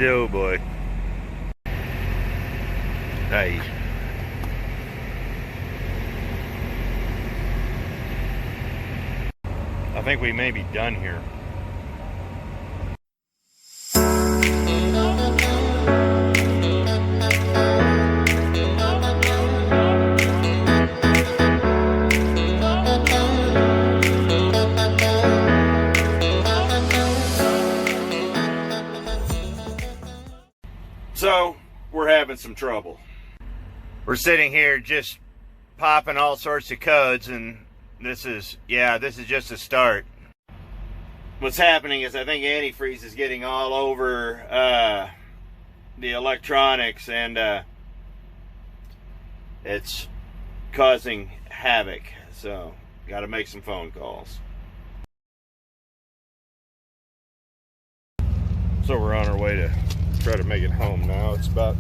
Oh boy. Hey. I think we may be done here. So, we're having some trouble. We're sitting here just popping all sorts of codes, and this is just a start. What's happening is I think antifreeze is getting all over the electronics, and it's causing havoc. So, got to make some phone calls. So we're on our way to try to make it home now. It's about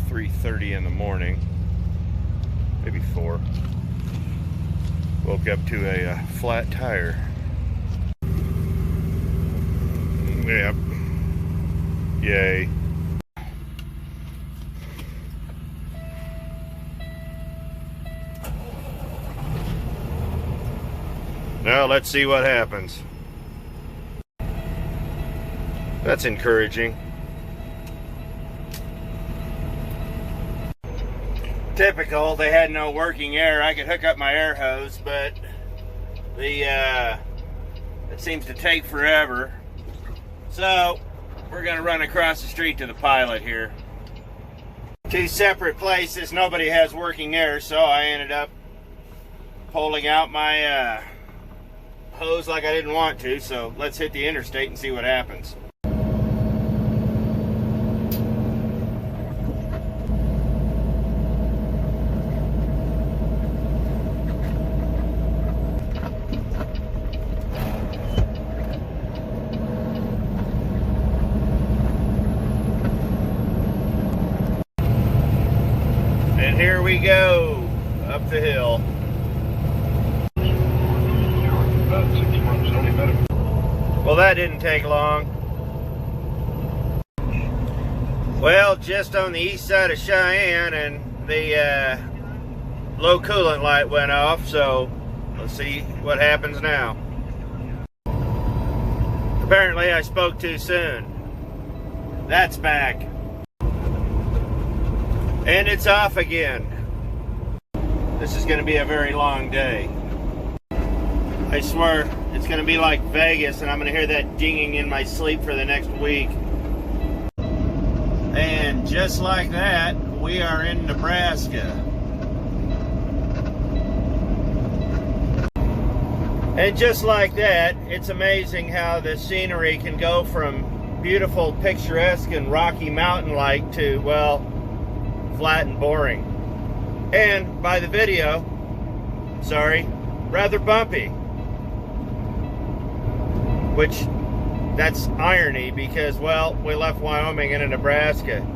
3:30 in the morning, maybe 4. Woke up to a flat tire. Yep. Yay. Now let's see what happens. That's encouraging. Typical, they had no working air. I could hook up my air hose, but it seems to take forever. So we're gonna run across the street to the pilot here. 2 separate places, nobody has working air, so I ended up pulling out my hose like I didn't want to. So let's hit the interstate and see what happens. And here we go, up the hill. Well, that didn't take long. Well, just on the east side of Cheyenne, and the low coolant light went off, so let's see what happens now. Apparently I spoke too soon. That's back. And it's off again. This is going to be a very long day. I swear it's going to be like Vegas, and I'm going to hear that dinging in my sleep for the next week. And just like that, we are in Nebraska. And just like that, it's amazing how the scenery can go from beautiful, picturesque, and rocky mountain-like to, well, flat and boring. And by the video, sorry, rather bumpy. Which, that's irony because, well, we left Wyoming into Nebraska,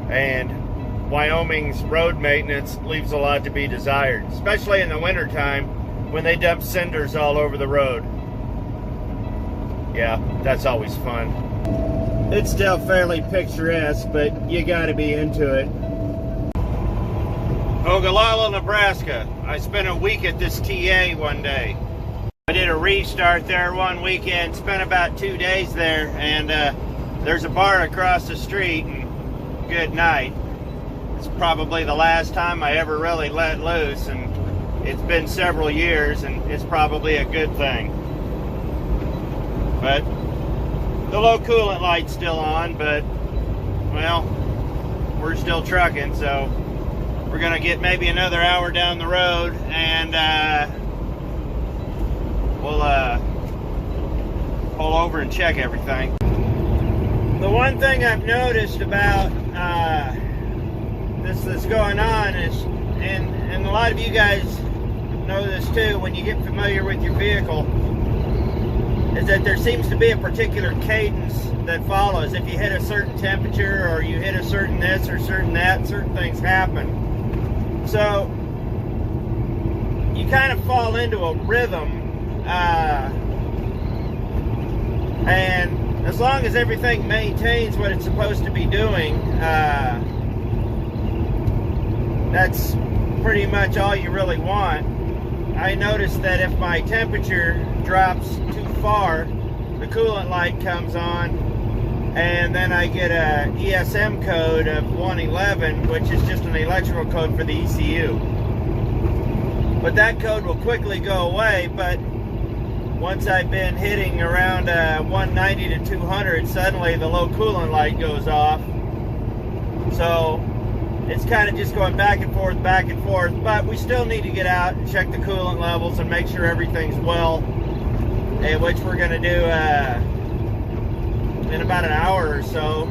and Wyoming's road maintenance leaves a lot to be desired, especially in the wintertime when they dump cinders all over the road. Yeah, that's always fun. It's still fairly picturesque, but you gotta be into it. Ogallala, Nebraska. I spent a week at this TA one day. I did a restart there one weekend, spent about 2 days there, and there's a bar across the street, and good night. It's probably the last time I ever really let loose, and it's been several years, and it's probably a good thing. But the low coolant light's still on, but, well, we're still trucking, so we're gonna get maybe another hour down the road, and we'll pull over and check everything. The one thing I've noticed about this that's going on is, and a lot of you guys know this too, when you get familiar with your vehicle, is that there seems to be a particular cadence that follows. If you hit a certain temperature, or you hit a certain this or certain that, certain things happen. So you kind of fall into a rhythm, and as long as everything maintains what it's supposed to be doing, that's pretty much all you really want. I noticed that if my temperature drops too far, the coolant light comes on, and then I get a ESM code of 111, which is just an electrical code for the ECU. But that code will quickly go away, but once I've been hitting around 190 to 200, suddenly the low coolant light goes off. So it's kind of just going back and forth, but we still need to get out and check the coolant levels and make sure everything's well, which we're going to do in about an hour or so.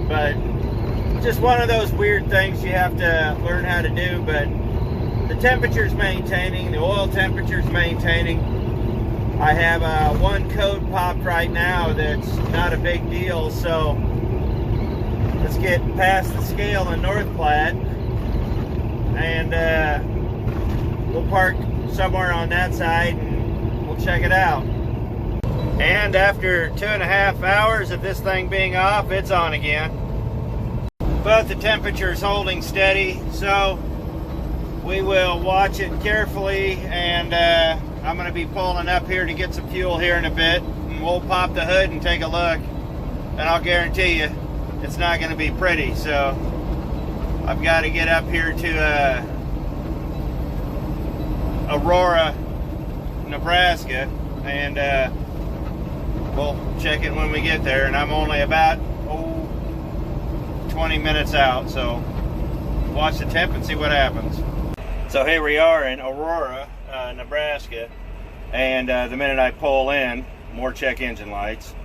But just one of those weird things you have to learn how to do. But the temperature's maintaining, the oil temperature's maintaining. I have one code popped right now that's not a big deal, so let's get past the scale in North Platte, and we'll park somewhere on that side and we'll check it out. And after 2.5 hours of this thing being off, it's on again. But the temperature's holding steady, so we will watch it carefully, and I'm going to be pulling up here to get some fuel here in a bit, and we'll pop the hood and take a look, and I'll guarantee you it's not going to be pretty. So I've got to get up here to Aurora, Nebraska, and we'll check it when we get there. And I'm only about 20 minutes out, so watch the temp and see what happens. So here we are in Aurora, Nebraska, and the minute I pull in, more check engine lights.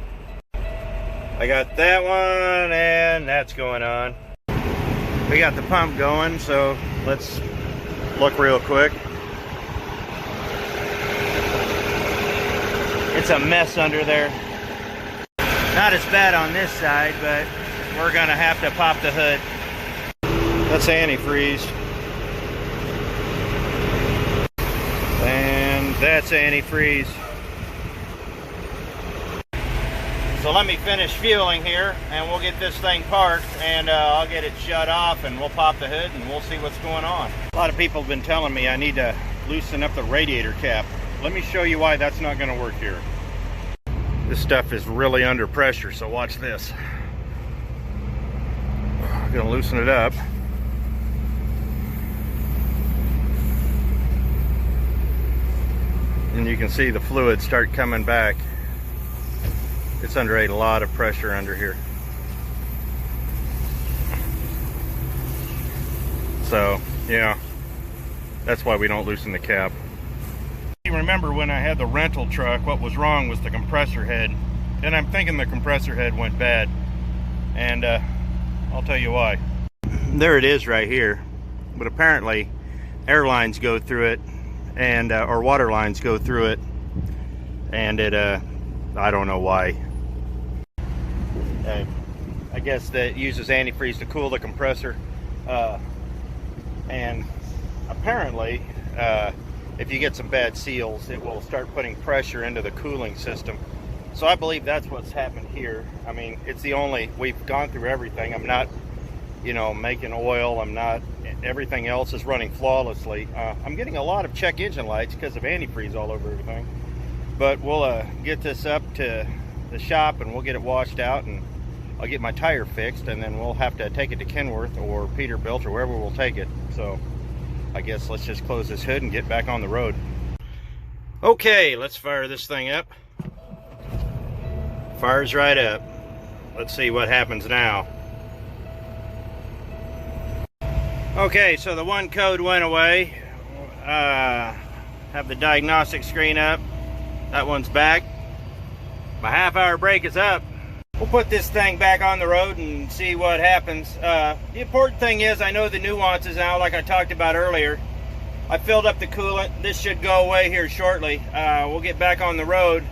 I got that one, and that's going on. We got the pump going, so let's look real quick. It's a mess under there. Not as bad on this side, but we're gonna have to pop the hood. That's antifreeze. And that's antifreeze. So let me finish fueling here, and we'll get this thing parked, and I'll get it shut off, and we'll pop the hood, and we'll see what's going on. A lot of people have been telling me I need to loosen up the radiator cap. Let me show you why that's not going to work here. This stuff is really under pressure, so watch this. I'm going to loosen it up. And you can see the fluid start coming back. It's under a lot of pressure under here. So, yeah, that's why we don't loosen the cap. You remember when I had the rental truck, what was wrong was the compressor head. And I'm thinking the compressor head went bad. And I'll tell you why. There it is right here. But apparently airlines go through it, and or water lines go through it, and it I don't know why. I guess that uses antifreeze to cool the compressor, and apparently if you get some bad seals, it will start putting pressure into the cooling system. So I believe that's what's happened here. I mean, it's the only, we've gone through everything. I'm not, you know, making oil. I'm not, everything else is running flawlessly. I'm getting a lot of check engine lights because of antifreeze all over everything. But we'll get this up to the shop, and we'll get it washed out, and I'll get my tire fixed, and then we'll have to take it to Kenworth or Peterbilt or wherever we'll take it. So I guess let's just close this hood and get back on the road. Okay, let's fire this thing up. Fires right up. Let's see what happens now. Okay, so the one code went away. Have the diagnostic screen up. That one's back. My half-hour break is up. We'll put this thing back on the road and see what happens. The important thing is I know the nuances now, like I talked about earlier. I filled up the coolant. This should go away here shortly. We'll get back on the road.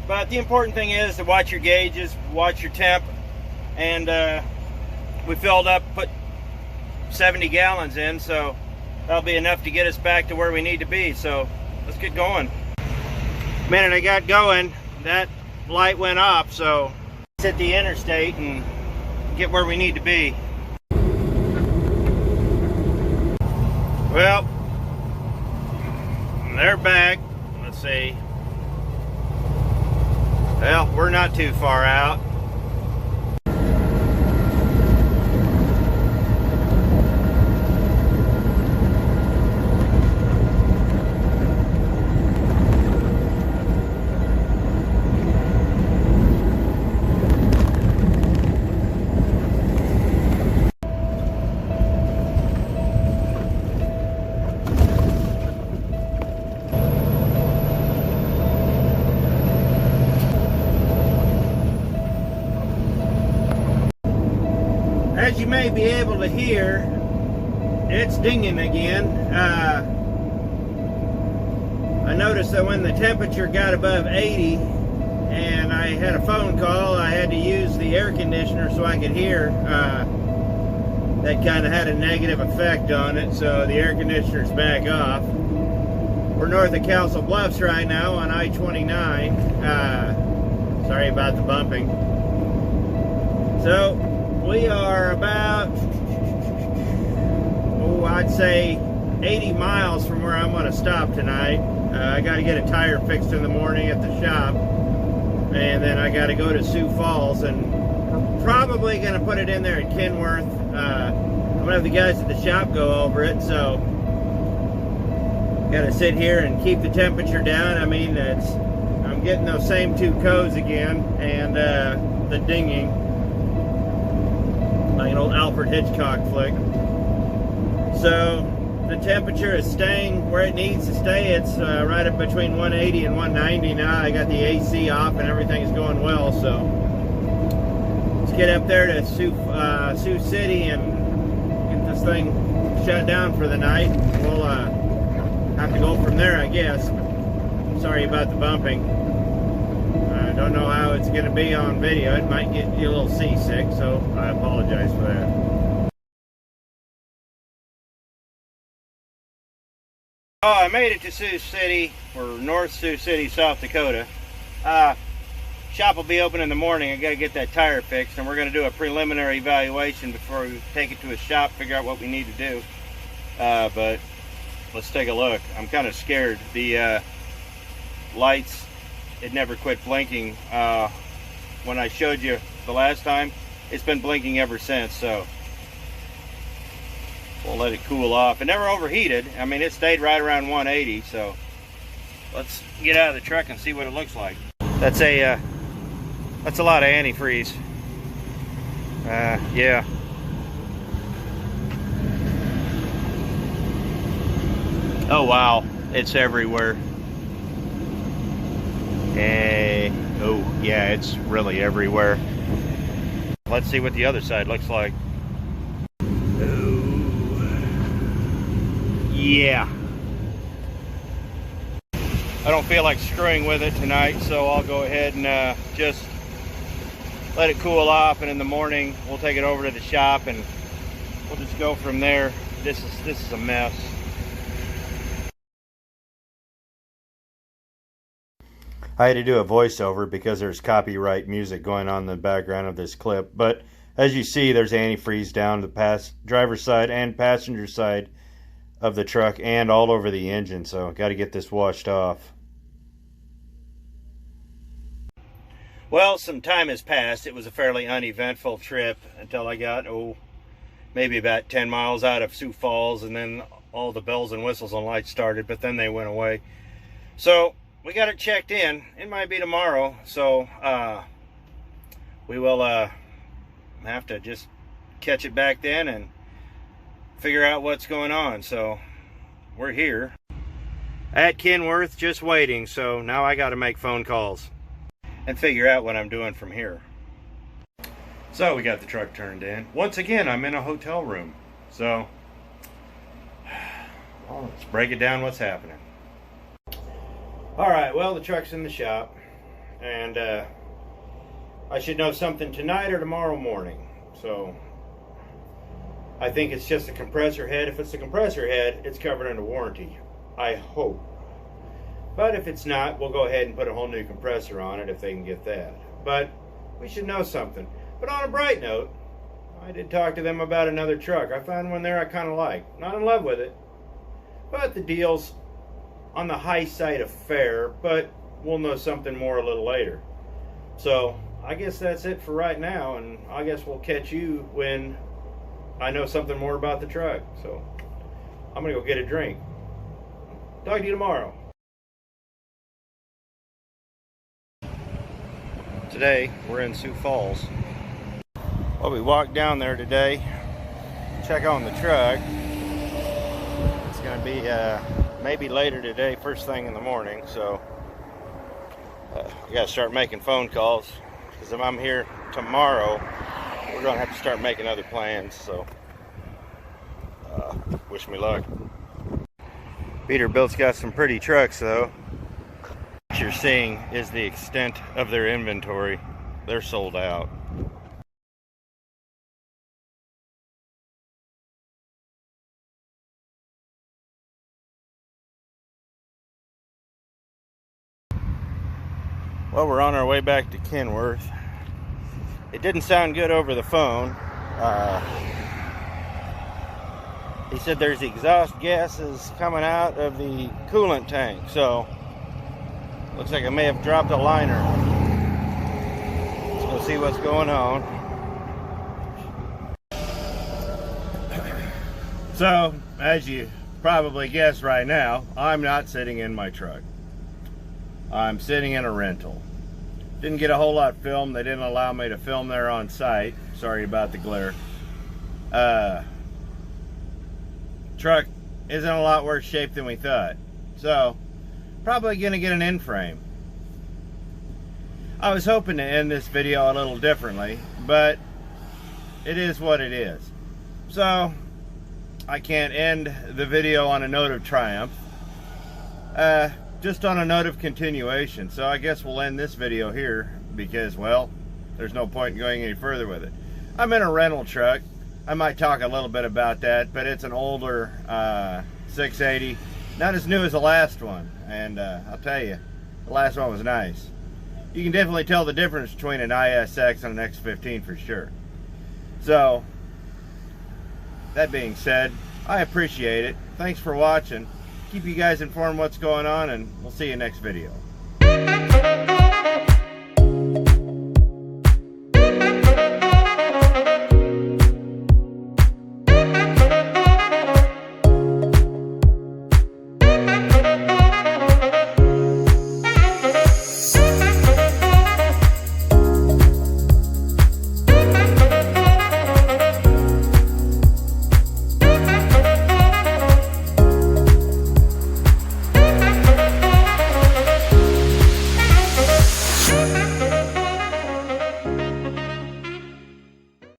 But the important thing is to watch your gauges, watch your temp. And we filled up, put 70 gallons in, so that'll be enough to get us back to where we need to be. So let's get going. The minute I got going, that light went off, so hit the interstate and get where we need to be. Well, they're back. Let's see. Well, we're not too far out. As you may be able to hear, it's dinging again. I noticed that when the temperature got above 80 and I had a phone call, I had to use the air conditioner so I could hear. That kind of had a negative effect on it, so the air conditioner's back off. We're north of Council Bluffs right now on I-29. Sorry about the bumping. So we are about, I'd say 80 miles from where I'm going to stop tonight. I got to get a tire fixed in the morning at the shop, and then I got to go to Sioux Falls, and we're probably going to put it in there at Kenworth. I'm going to have the guys at the shop go over it, so got to sit here and keep the temperature down. I mean, I'm getting those same two codes again, and the dinging, like an old Alfred Hitchcock flick. So the temperature is staying where it needs to stay. It's right up between 180 and 190 now. I got the AC off and everything is going well. So let's get up there to Sioux City and get this thing shut down for the night. We'll have to go from there, I guess. Sorry about the bumping. I don't know how it's going to be on video. It might get you a little seasick, so I apologize for that. Oh, I made it to Sioux City, or North Sioux City, South Dakota. Shop will be open in the morning. I got to get that tire fixed, and we're going to do a preliminary evaluation before we take it to a shop, figure out what we need to do. But let's take a look. I'm kind of scared. The lights, it never quit blinking. When I showed you the last time, it's been blinking ever since, so we'll let it cool off. It never overheated. I mean, it stayed right around 180, so let's get out of the truck and see what it looks like. That's a lot of antifreeze. Yeah. Oh wow, it's everywhere. Oh yeah, it's really everywhere. Let's see what the other side looks like. Yeah. I don't feel like screwing with it tonight, so I'll go ahead and just let it cool off, and in the morning we'll take it over to the shop and we'll just go from there. This is a mess. I had to do a voiceover because there's copyright music going on in the background of this clip, but as you see, there's antifreeze down the driver's side and passenger side of the truck and all over the engine, so got to get this washed off. Well, some time has passed. It was a fairly uneventful trip until I got, maybe about 10 miles out of Sioux Falls, and then all the bells and whistles and lights started, but then they went away. So we got it checked in. It might be tomorrow, so we will have to just catch it back then and figure out what's going on. So we're here at Kenworth just waiting, so now I got to make phone calls and figure out what I'm doing from here. So we got the truck turned in. Once again, I'm in a hotel room, so well, let's break it down what's happening. Alright, well, the truck's in the shop, and I should know something tonight or tomorrow morning. So I think it's just a compressor head. If it's a compressor head, it's covered under warranty, I hope. But if it's not, we'll go ahead and put a whole new compressor on it if they can get that. But we should know something. But on a bright note, I did talk to them about another truck. I found one there I kind of like. Not in love with it, but the deal's on the high side of fair, but we'll know something more a little later. So I guess that's it for right now, and I guess we'll catch you when I know something more about the truck. So I'm gonna go get a drink. Talk to you tomorrow. Today we're in Sioux Falls. Well, we walked down there today, check on the truck. It's gonna be maybe later today, first thing in the morning. So I gotta start making phone calls, because if I'm here tomorrow, we're gonna have to start making other plans. So wish me luck. Peterbilt's got some pretty trucks though. What you're seeing is the extent of their inventory. They're sold out. Well, we're on our way back to Kenworth. It didn't sound good over the phone. He said there's exhaust gases coming out of the coolant tank, so looks like I may have dropped a liner. Let's go see what's going on. So, as you probably guessed right now, I'm not sitting in my truck. I'm sitting in a rental. Didn't get a whole lot filmed. They didn't allow me to film there on site. Sorry about the glare. Truck isn't a lot worse shape than we thought. So, probably gonna get an in-frame. I was hoping to end this video a little differently, but it is what it is. So, I can't end the video on a note of triumph. Just on a note of continuation. So I guess we'll end this video here because, well, there's no point in going any further with it. I'm in a rental truck. I might talk a little bit about that, but it's an older 680. Not as new as the last one. And I'll tell you, the last one was nice. You can definitely tell the difference between an ISX and an X15 for sure. So, that being said, I appreciate it. Thanks for watching. Keep you guys informed what's going on, and we'll see you next video.